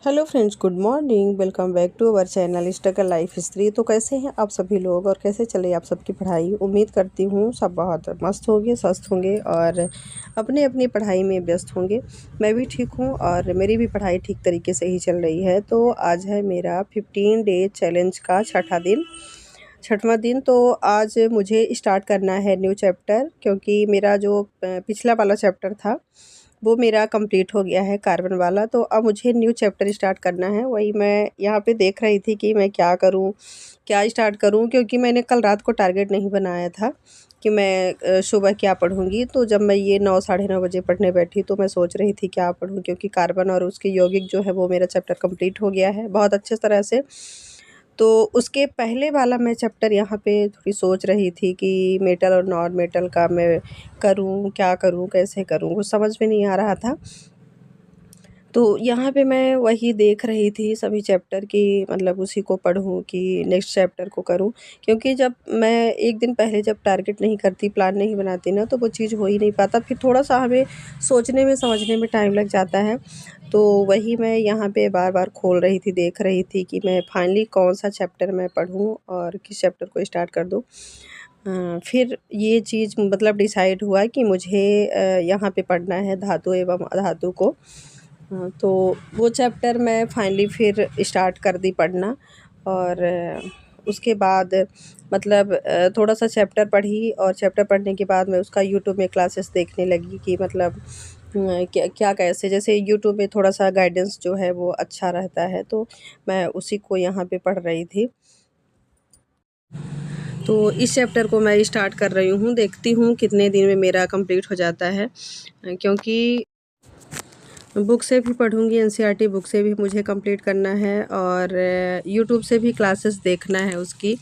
Hello friends, good morning. Welcome back to our channel struggle life history. तो कैसे हैं आप सभी लोग और कैसे चले आप सबकी पढ़ाई। उम्मीद करती हूँ सब बहुत मस्त होंगे, स्वस्थ होंगे और अपने अपनी पढ़ाई में व्यस्त होंगे। मैं भी ठीक हूँ और मेरी भी पढ़ाई ठीक तरीके से ही चल रही है। तो आज है मेरा 15 डे चैलेंज का छठवां दिन। तो आज मुझे स्टार्ट करना है न्यू चैप्टर, क्योंकि मेरा जो पिछला वाला चैप्टर था वो मेरा कंप्लीट हो गया है, कार्बन वाला। तो अब मुझे न्यू चैप्टर स्टार्ट करना है। वही मैं यहाँ पे देख रही थी कि मैं क्या करूँ, क्या स्टार्ट करूँ, क्योंकि मैंने कल रात को टारगेट नहीं बनाया था कि मैं सुबह क्या पढ़ूँगी। तो जब मैं ये 9 साढ़े 9 बजे पढ़ने बैठी तो मैं सोच रही थी क्या पढ़ूँ, क्योंकि कार्बन और उसके यौगिक जो है वो मेरा चैप्टर कंप्लीट हो गया है बहुत अच्छे तरह से। तो उसके पहले वाला मैं चैप्टर यहाँ पे थोड़ी सोच रही थी कि मेटल और नॉन मेटल का मैं करूँ, क्या करूँ, कैसे करूँ, कुछ समझ में नहीं आ रहा था। तो यहाँ पे मैं वही देख रही थी सभी चैप्टर की, मतलब उसी को पढूँ कि नेक्स्ट चैप्टर को करूँ। क्योंकि जब मैं एक दिन पहले जब टारगेट नहीं करती, प्लान नहीं बनाती ना, तो वो चीज़ हो ही नहीं पाता। फिर थोड़ा-सा हमें सोचने में, समझने में टाइम लग जाता है। तो वही मैं यहाँ पे बार-बार खोल रही थी, देख रही थी कि मैं फाइनली कौन-सा चैप्टर मैं पढूँ और किस चैप्टर को स्टार्ट कर दूँ। फिर ये चीज़ मतलब डिसाइड हुआ कि मुझे यहाँ पे पढ़ना है धातु एवं अधातु को। तो वो चैप्टर मैं फाइनली फिर स्टार्ट कर दी पढ़ना। और उसके बाद मतलब थोड़ा-सा चैप्टर पढ़ी और चैप्टर पढ़ने के बाद मैं उसका यूट्यूब में क्लासेस देखने लगी कि मतलब क्या क्या कैसे, जैसे यूट्यूब में थोड़ा-सा गाइडेंस जो है वो अच्छा रहता है, तो मैं उसी को यहाँ पे पढ़ रही थी। तो इस चैप्टर को मैं स्टार्ट कर रही हूँ, देखती हूँ कितने दिन में मेरा कंप्लीट हो जाता है। क्योंकि बुक से भी पढ़ूँगी, एनसीईआरटी बुक से भी मुझे कंप्लीट करना है और यूट्यूब से भी क्लासेस देखना है उसकी।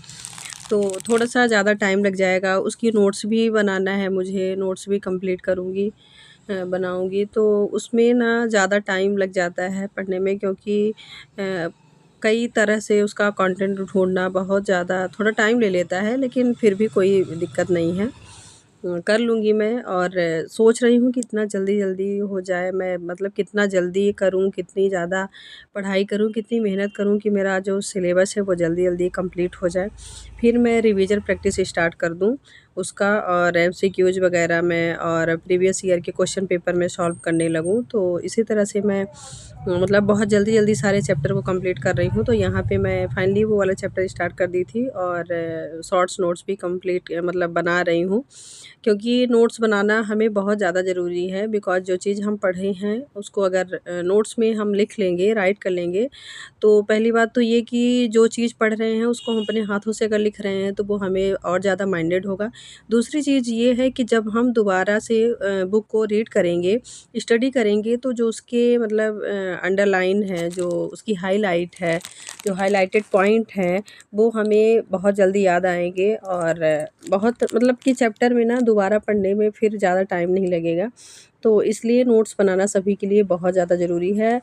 तो थोड़ा-सा ज़्यादा टाइम लग जाएगा। उसकी नोट्स भी बनाना है मुझे, नोट्स भी कंप्लीट करूँगी, बनाऊँगी। तो उसमें ना ज़्यादा टाइम लग जाता है पढ़ने में, क्योंकि कई तरह से उसका कंटेंट ढूँढना बहुत ज़्यादा थोड़ा टाइम ले लेता है, लेकिन फिर भी कोई दिक्कत नहीं है। कर लूँगी मैं। और सोच रही हूँ कि इतना जल्दी-जल्दी हो जाए, मैं मतलब कितना जल्दी करूँ, कितनी ज़्यादा पढ़ाई करूँ, कितनी मेहनत करूँ कि मेरा जो सिलेबस है वो जल्दी-जल्दी कंप्लीट हो जाए। फिर मैं रिवीजन प्रैक्टिस स्टार्ट कर दूँ उसका, और एमसीक्यूज़ वगैरह में और प्रीवियस ईयर के क्वेश्चन पेपर में सॉल्व करने लगूँ। तो इसी तरह से मैं मतलब बहुत जल्दी-जल्दी सारे चैप्टर को कंप्लीट कर रही हूँ। तो यहाँ पे मैं फाइनली वो वाला चैप्टर स्टार्ट कर दी थी और शॉर्ट्स नोट्स भी कंप्लीट मतलब बना रही हूँ। क्योंकि नोट्स बनाना हमें बहुत ज़्यादा ज़रूरी है, बिकॉज़ जो चीज़ हम पढ़े हैं उसको अगर नोट्स में हम लिख लेंगे, राइट कर लेंगे, तो पहली बात तो ये कि जो चीज़ पढ़ रहे हैं उसको हम अपने हाथों से अगर लिख रहे हैं तो वो हमें और ज़्यादा माइंडेड होगा। दूसरी चीज़ ये है कि जब हम दोबारा से बुक को रीड करेंगे, स्टडी करेंगे, तो जो उसके मतलब अंडरलाइन है, जो उसकी हाइलाइट है, जो हाइलाइटेड पॉइंट हैं, वो हमें बहुत जल्दी याद आएँगे और बहुत मतलब कि चैप्टर में ना दोबारा पढ़ने में फिर ज़्यादा टाइम नहीं लगेगा। तो इसलिए नोट्स बनाना सभी के लिए बहुत ज़्यादा ज़रूरी है।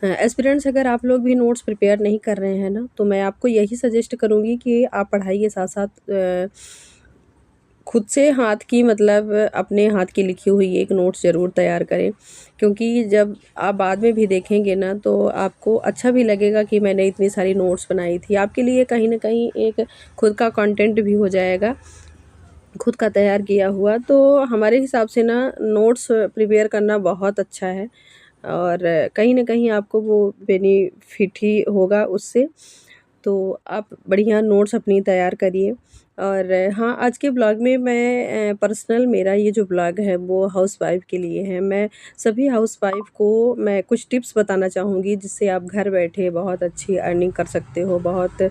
एस्पिरेंट्स, अगर आप लोग भी नोट्स प्रिपेयर नहीं कर रहे हैं ना, तो मैं आपको यही सजेस्ट करूँगी कि आप पढ़ाई के साथ-साथ खुद से हाथ की मतलब अपने हाथ की लिखी हुई एक नोट्स ज़रूर तैयार करें। क्योंकि जब आप बाद में भी देखेंगे ना, तो आपको अच्छा भी लगेगा कि मैंने इतनी सारी नोट्स बनाई थी। आपके लिए कहीं न कहीं एक खुद का कंटेंट भी हो जाएगा, खुद का तैयार किया हुआ। तो हमारे हिसाब से ना नोट्स प्रिपेयर करना बहुत अच्छा है और कहीं न कहीं आपको वो बेनिफिट ही होगा उससे। तो आप बढ़िया नोट्स अपनी तैयार करिए। और हाँ, आज के ब्लॉग में मैं पर्सनल मेरा ये जो ब्लॉग है वो हाउसवाइफ़ के लिए है। मैं सभी हाउसवाइफ़ को मैं कुछ टिप्स बताना चाहूँगी, जिससे आप घर बैठे बहुत अच्छी अर्निंग कर सकते हो। बहुत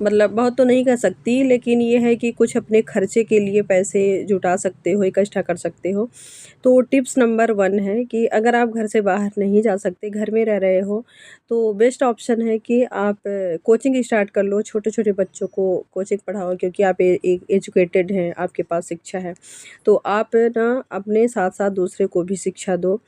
मतलब बहुत तो नहीं कह सकती, लेकिन ये है कि कुछ अपने खर्चे के लिए पैसे जुटा सकते हो, इकट्ठा कर सकते हो। तो टिप्स नंबर 1 है कि अगर आप घर से बाहर नहीं जा सकते, घर में रह रहे हो, तो बेस्ट ऑप्शन है कि आप कोचिंग स्टार्ट कर लो, छोटे-छोटे बच्चों को कोचिंग पढ़ाओ, क्योंकि आप एक एजुकेटेड हैं, आपके पास शिक्षा है। तो आप ना अपने साथ-साथ दूसरे को भी शिक्षा दो।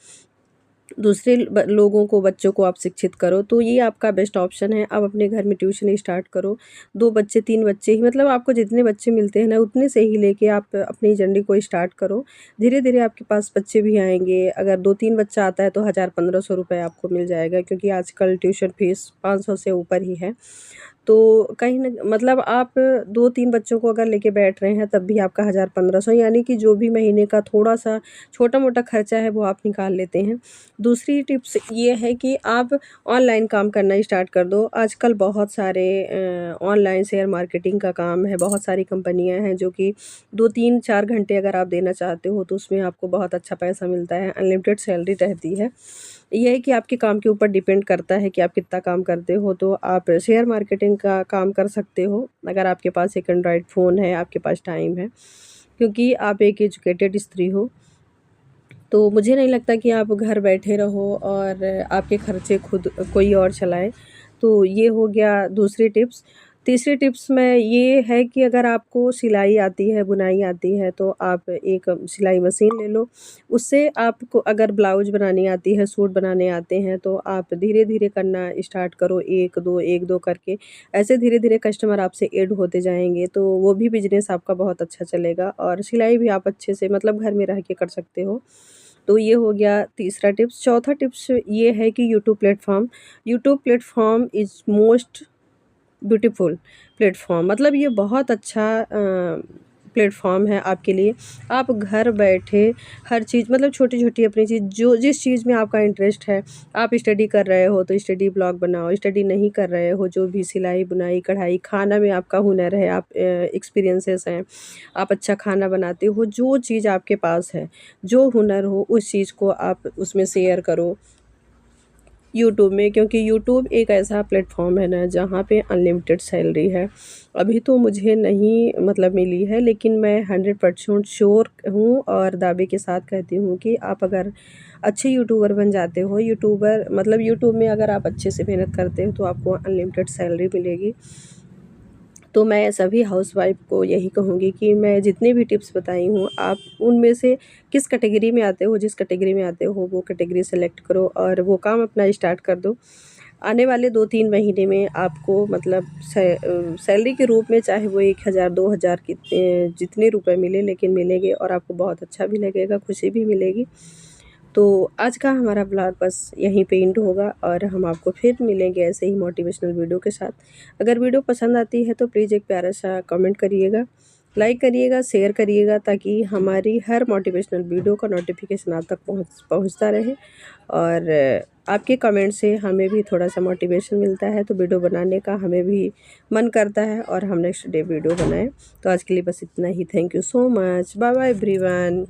दूसरे लोगों को, बच्चों को आप शिक्षित करो, तो ये आपका बेस्ट ऑप्शन है। आप अपने घर में ट्यूशन स्टार्ट करो, 2 बच्चे 3 बच्चे ही, मतलब आपको जितने बच्चे मिलते हैं ना उतने से ही लेके आप अपनी जर्नी को स्टार्ट करो। धीरे धीरे आपके पास बच्चे भी आएंगे। अगर 2-3 बच्चा आता है तो 1000-1500 रुपये आपको मिल जाएगा, क्योंकि आजकल ट्यूशन फीस 500 से ऊपर ही है। तो कहीं न मतलब आप 2-3 बच्चों को अगर लेके बैठ रहे हैं तब भी आपका 1000-1500, यानी कि जो भी महीने का थोड़ा-सा छोटा-मोटा खर्चा है वो आप निकाल लेते हैं। दूसरी टिप्स ये है कि आप ऑनलाइन काम करना स्टार्ट कर दो। आजकल बहुत सारे ऑनलाइन शेयर मार्केटिंग का काम है, बहुत सारी कंपनियाँ हैं जो कि 2-3-4 घंटे अगर आप देना चाहते हो तो उसमें आपको बहुत अच्छा पैसा मिलता है, अनलिमिटेड सैलरी रहती है। ये है कि आपके काम के ऊपर डिपेंड करता है कि आप कितना काम करते हो, तो आप शेयर मार्केटिंग का काम कर सकते हो अगर आपके पास एक एंड्रॉयड फ़ोन है, आपके पास टाइम है, क्योंकि आप एक एजुकेटेड स्त्री हो। तो मुझे नहीं लगता कि आप घर बैठे रहो और आपके खर्चे खुद कोई और चलाए। तो ये हो गया दूसरी टिप्स। तीसरी टिप्स में ये है कि अगर आपको सिलाई आती है, बुनाई आती है, तो आप एक सिलाई मशीन ले लो। उससे आपको अगर ब्लाउज़ बनानी आती है, सूट बनाने आते हैं, तो आप धीरे-धीरे करना स्टार्ट करो, 1-2 1-2 करके। ऐसे धीरे-धीरे कस्टमर आपसे ऐड होते जाएँगे, तो वो भी बिज़नेस आपका बहुत अच्छा चलेगा और सिलाई भी आप अच्छे से मतलब घर में रह के कर सकते हो। तो ये हो गया तीसरा टिप्स। चौथा टिप्स ये है कि YouTube platform is most beautiful platform, मतलब ये बहुत अच्छा प्लेटफ़ॉर्म है आपके लिए। आप घर बैठे हर चीज़, मतलब छोटी-छोटी अपनी चीज़, जो जिस चीज़ में आपका इंटरेस्ट है, आप स्टडी कर रहे हो तो स्टडी ब्लॉग बनाओ, स्टडी नहीं कर रहे हो, जो भी सिलाई, बुनाई, कढ़ाई, खाना में आपका हुनर है, आप एक्सपीरियंसेस हैं, आप अच्छा खाना बनाते हो, जो चीज़ आपके पास है, जो हुनर हो, उस चीज़ को आप उसमें शेयर करो यूट्यूब में, क्योंकि यूट्यूब एक ऐसा प्लेटफ़ॉर्म है ना जहाँ पे अनलिमिटेड सैलरी है। अभी तो मुझे नहीं मतलब मिली है, लेकिन मैं 100% श्योर हूँ और दावे के साथ कहती हूँ कि आप अगर अच्छे यूट्यूबर बन जाते हो, यूट्यूबर मतलब यूट्यूब में अगर आप अच्छे से मेहनत करते हो तो आपको अनलिमिटेड सैलरी मिलेगी। तो मैं सभी हाउसवाइफ़ को यही कहूँगी कि मैं जितनी भी टिप्स बताई हूँ, आप उनमें से किस कैटेगरी में आते हो, जिस कैटेगरी में आते हो वो कैटेगरी सेलेक्ट करो और वो काम अपना स्टार्ट कर दो। आने वाले 2-3 महीने में आपको मतलब सैलरी के रूप में चाहे वो 1000 2000 कितने जितने रुपए मिले, लेकिन मिलेंगे और आपको बहुत अच्छा भी लगेगा, खुशी भी मिलेगी। तो आज का हमारा ब्लॉग बस यहीं पे एंड होगा और हम आपको फिर मिलेंगे ऐसे ही मोटिवेशनल वीडियो के साथ। अगर वीडियो पसंद आती है तो प्लीज़ एक प्यारा सा कमेंट करिएगा, लाइक करिएगा, शेयर करिएगा, ताकि हमारी हर मोटिवेशनल वीडियो का नोटिफिकेशन आप तक पहुँचता रहे। और आपके कमेंट से हमें भी थोड़ा सा मोटिवेशन मिलता है, तो वीडियो बनाने का हमें भी मन करता है और हम नेक्स्ट डे वीडियो बनाएं। तो आज के लिए बस इतना ही। Thank you so much. Bye bye everyone.